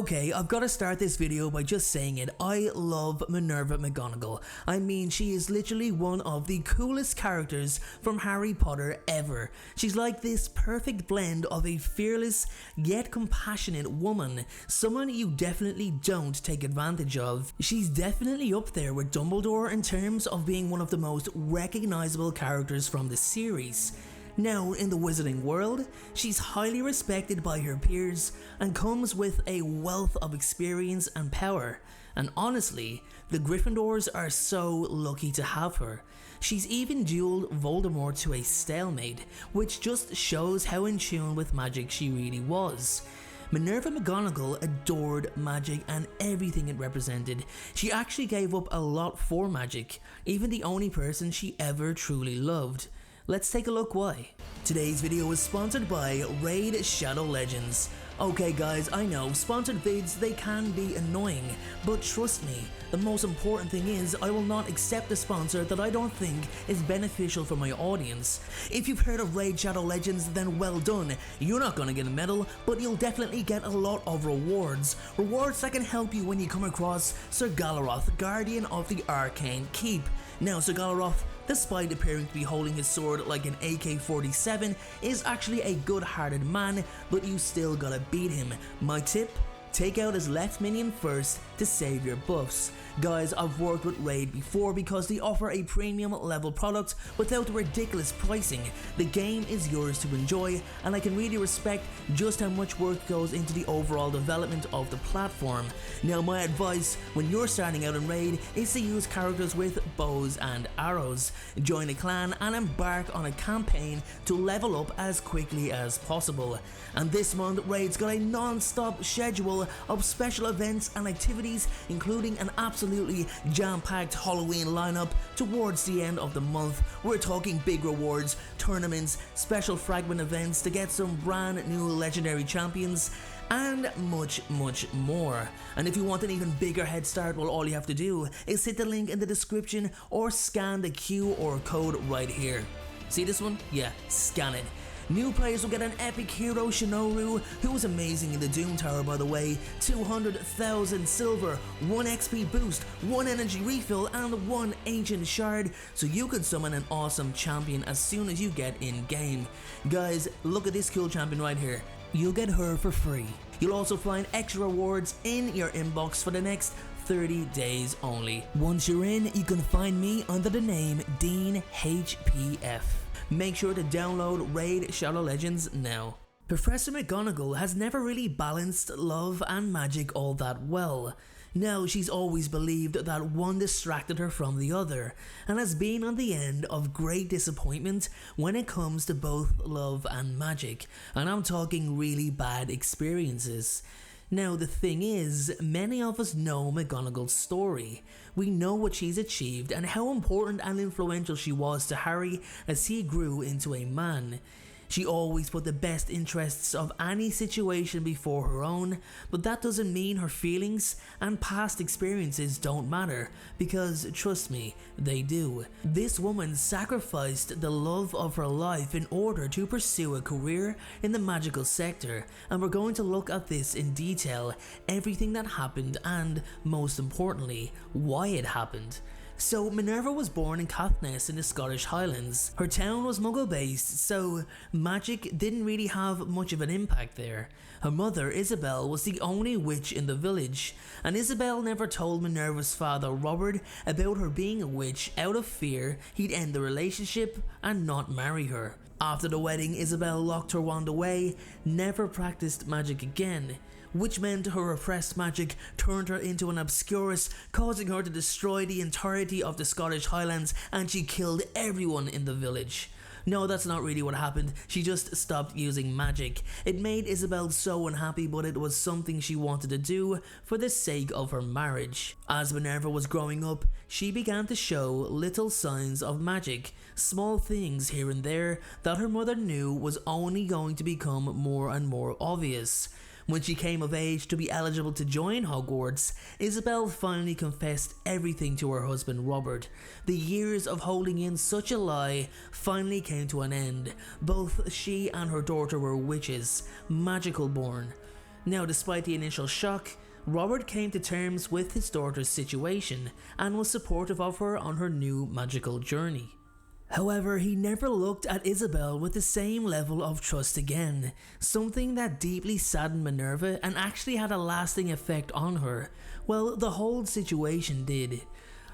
Okay, I've got to start this video by just saying it. I love Minerva McGonagall. I mean, she is literally one of the coolest characters from Harry Potter ever. She's like this perfect blend of a fearless yet compassionate woman, someone you definitely don't take advantage of. She's definitely up there with Dumbledore in terms of being one of the most recognizable characters from the series. Now, in the wizarding world, she's highly respected by her peers and comes with a wealth of experience and power. And honestly, the Gryffindors are so lucky to have her. She's even duelled Voldemort to a stalemate, which just shows how in tune with magic she really was. Minerva McGonagall adored magic and everything it represented. She actually gave up a lot for magic, even the only person she ever truly loved. Let's take a look why. Today's video is sponsored by Raid Shadow Legends. Okay guys, I know, sponsored vids, they can be annoying, but trust me, the most important thing is I will not accept a sponsor that I don't think is beneficial for my audience. If you've heard of Raid Shadow Legends, then well done. You're not gonna get a medal, but you'll definitely get a lot of rewards. Rewards that can help you when you come across Sir Galleroth, Guardian of the Arcane Keep. Now, Sir Galleroth, despite appearing to be holding his sword like an AK-47, is actually a good-hearted man, but you still gotta beat him. My tip? Take out his left minion first to save your buffs. Guys, I've worked with Raid before because they offer a premium level product without the ridiculous pricing. The game is yours to enjoy, and I can really respect just how much work goes into the overall development of the platform. Now, my advice when you're starting out in Raid is to use characters with bows and arrows. Join a clan and embark on a campaign to level up as quickly as possible. And this month, Raid's got a non-stop schedule of special events and activities, including an absolutely jam-packed Halloween lineup towards the end of the month. We're talking big rewards, tournaments, special fragment events to get some brand new legendary champions, and much more. And if you want an even bigger head start, well, all you have to do is hit the link in the description or scan the QR code right here. See this one? Yeah, scan it. New players will get an epic hero, Shinoru, who was amazing in the Doom Tower by the way, 200,000 silver, 1 XP boost, 1 energy refill, and 1 ancient shard, so you can summon an awesome champion as soon as you get in game. Guys, look at this cool champion right here. You'll get her for free. You'll also find extra rewards in your inbox for the next 30 days only. Once you're in, you can find me under the name Dean HPF. Make sure to download Raid Shadow Legends now. Professor McGonagall has never really balanced love and magic all that well. Now, she's always believed that one distracted her from the other, and has been on the end of great disappointment when it comes to both love and magic, and I'm talking really bad experiences. Now, the thing is, many of us know McGonagall's story. We know what she's achieved and how important and influential she was to Harry as he grew into a man. She always put the best interests of any situation before her own, but that doesn't mean her feelings and past experiences don't matter, because trust me, they do. This woman sacrificed the love of her life in order to pursue a career in the magical sector, and we're going to look at this in detail, everything that happened and, most importantly, why it happened. So, Minerva was born in Caithness in the Scottish Highlands. Her town was Muggle based, so magic didn't really have much of an impact there. Her mother, Isabel, was the only witch in the village, and Isabel never told Minerva's father, Robert, about her being a witch out of fear he'd end the relationship and not marry her. After the wedding, Isabel locked her wand away, never practiced magic again, which meant her repressed magic turned her into an obscurus, causing her to destroy the entirety of the Scottish Highlands, and she killed everyone in the village. No, that's not really what happened, she just stopped using magic. It made Isabel so unhappy, but it was something she wanted to do for the sake of her marriage. As Minerva was growing up, she began to show little signs of magic, small things here and there that her mother knew was only going to become more and more obvious. When she came of age to be eligible to join Hogwarts, Isabel finally confessed everything to her husband Robert. The years of holding in such a lie finally came to an end. Both she and her daughter were witches, magical born. Now, despite the initial shock, Robert came to terms with his daughter's situation and was supportive of her on her new magical journey. However, he never looked at Isabel with the same level of trust again, something that deeply saddened Minerva and actually had a lasting effect on her. Well, the whole situation did.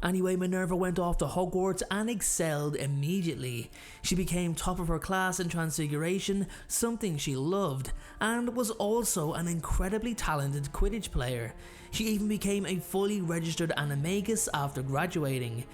Anyway, Minerva went off to Hogwarts and excelled immediately. She became top of her class in Transfiguration, something she loved, and was also an incredibly talented Quidditch player. She even became a fully registered animagus after graduating.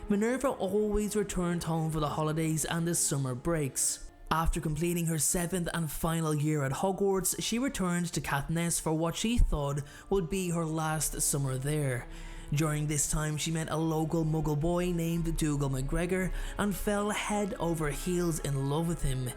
Minerva always returned home for the holidays and the summer breaks. After completing her 7th and final year at Hogwarts, she returned to Caithness for what she thought would be her last summer there. During this time, she met a local muggle boy named Dougal McGregor and fell head over heels in love with him.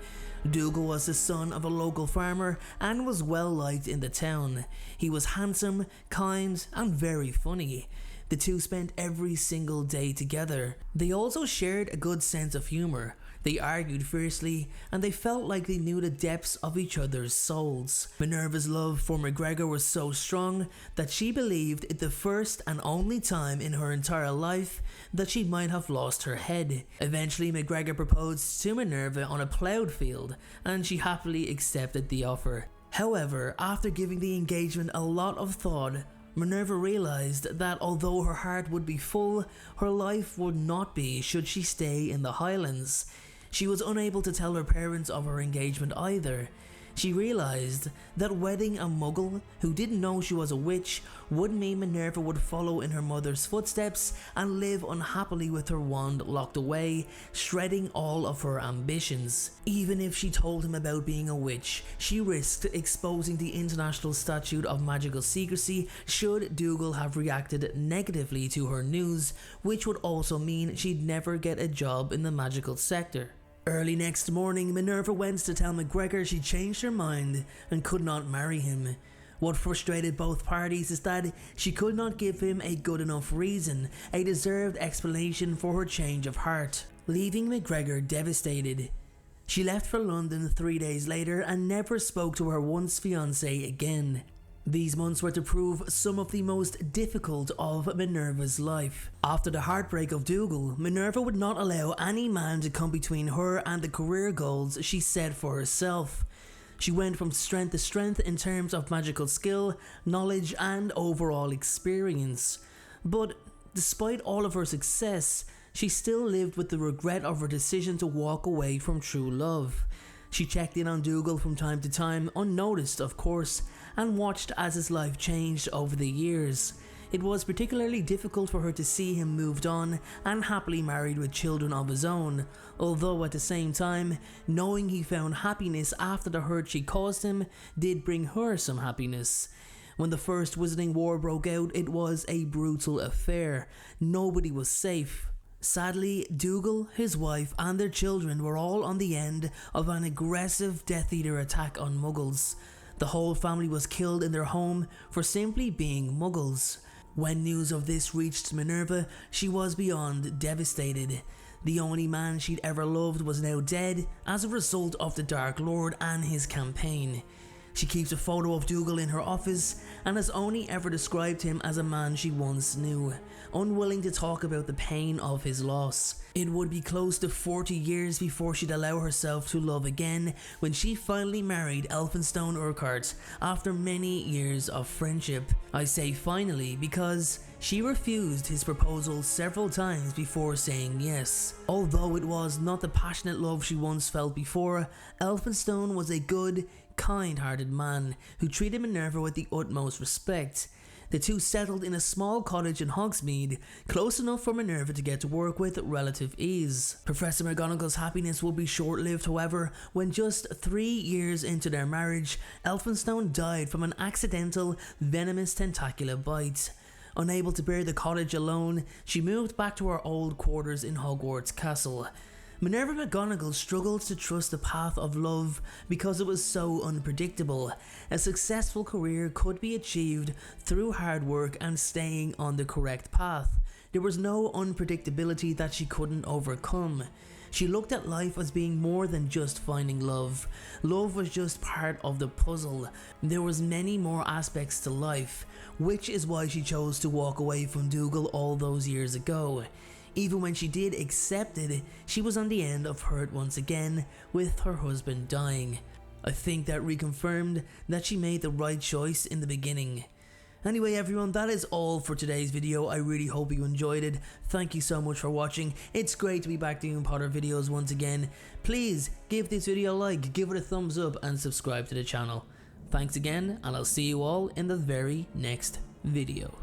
Dougal was the son of a local farmer and was well liked in the town. He was handsome, kind, and very funny. The two spent every single day together. They also shared a good sense of humour. They argued fiercely, and they felt like they knew the depths of each other's souls. Minerva's love for McGregor was so strong that she believed it the first and only time in her entire life that she might have lost her head. Eventually, McGregor proposed to Minerva on a ploughed field, and she happily accepted the offer. However, after giving the engagement a lot of thought, Minerva realised that although her heart would be full, her life would not be should she stay in the Highlands. She was unable to tell her parents of her engagement either. She realised that wedding a muggle who didn't know she was a witch would mean Minerva would follow in her mother's footsteps and live unhappily with her wand locked away, shredding all of her ambitions. Even if she told him about being a witch, she risked exposing the International Statute of Magical Secrecy should Dougal have reacted negatively to her news, which would also mean she'd never get a job in the magical sector. Early next morning, Minerva went to tell McGregor she changed her mind and could not marry him. What frustrated both parties is that she could not give him a good enough reason, a deserved explanation for her change of heart, leaving McGregor devastated. She left for London 3 days later and never spoke to her once fiancé again. These months were to prove some of the most difficult of Minerva's life. After the heartbreak of Dougal, Minerva would not allow any man to come between her and the career goals she set for herself. She went from strength to strength in terms of magical skill, knowledge, and overall experience. But despite all of her success, she still lived with the regret of her decision to walk away from true love. She checked in on Dougal from time to time, unnoticed of course, and watched as his life changed over the years. It was particularly difficult for her to see him moved on and happily married with children of his own, although at the same time, knowing he found happiness after the hurt she caused him did bring her some happiness. When the First Wizarding War broke out, it was a brutal affair. Nobody was safe. Sadly, Dougal, his wife, and their children were all on the end of an aggressive Death Eater attack on Muggles. The whole family was killed in their home for simply being Muggles. When news of this reached Minerva, she was beyond devastated. The only man she'd ever loved was now dead as a result of the Dark Lord and his campaign. She keeps a photo of Dougal in her office and has only ever described him as a man she once knew, unwilling to talk about the pain of his loss. It would be close to 40 years before she'd allow herself to love again when she finally married Elphinstone Urquhart after many years of friendship. I say finally because she refused his proposal several times before saying yes. Although it was not the passionate love she once felt before, Elphinstone was a good, kind-hearted man who treated Minerva with the utmost respect. The two settled in a small cottage in Hogsmeade, close enough for Minerva to get to work with relative ease. Professor McGonagall's happiness would be short-lived, however, when just 3 years into their marriage, Elphinstone died from an accidental, venomous tentacular bite. Unable to bear the cottage alone, she moved back to her old quarters in Hogwarts Castle. Minerva McGonagall struggled to trust the path of love because it was so unpredictable. A successful career could be achieved through hard work and staying on the correct path. There was no unpredictability that she couldn't overcome. She looked at life as being more than just finding love. Love was just part of the puzzle. There was many more aspects to life, which is why she chose to walk away from Dougal all those years ago. Even when she did accept it, she was on the end of hurt once again, with her husband dying. I think that reconfirmed that she made the right choice in the beginning. Anyway everyone, that is all for today's video. I really hope you enjoyed it. Thank you so much for watching. It's great to be back doing Potter videos once again. Please give this video a like, give it a thumbs up and subscribe to the channel. Thanks again, and I'll see you all in the very next video.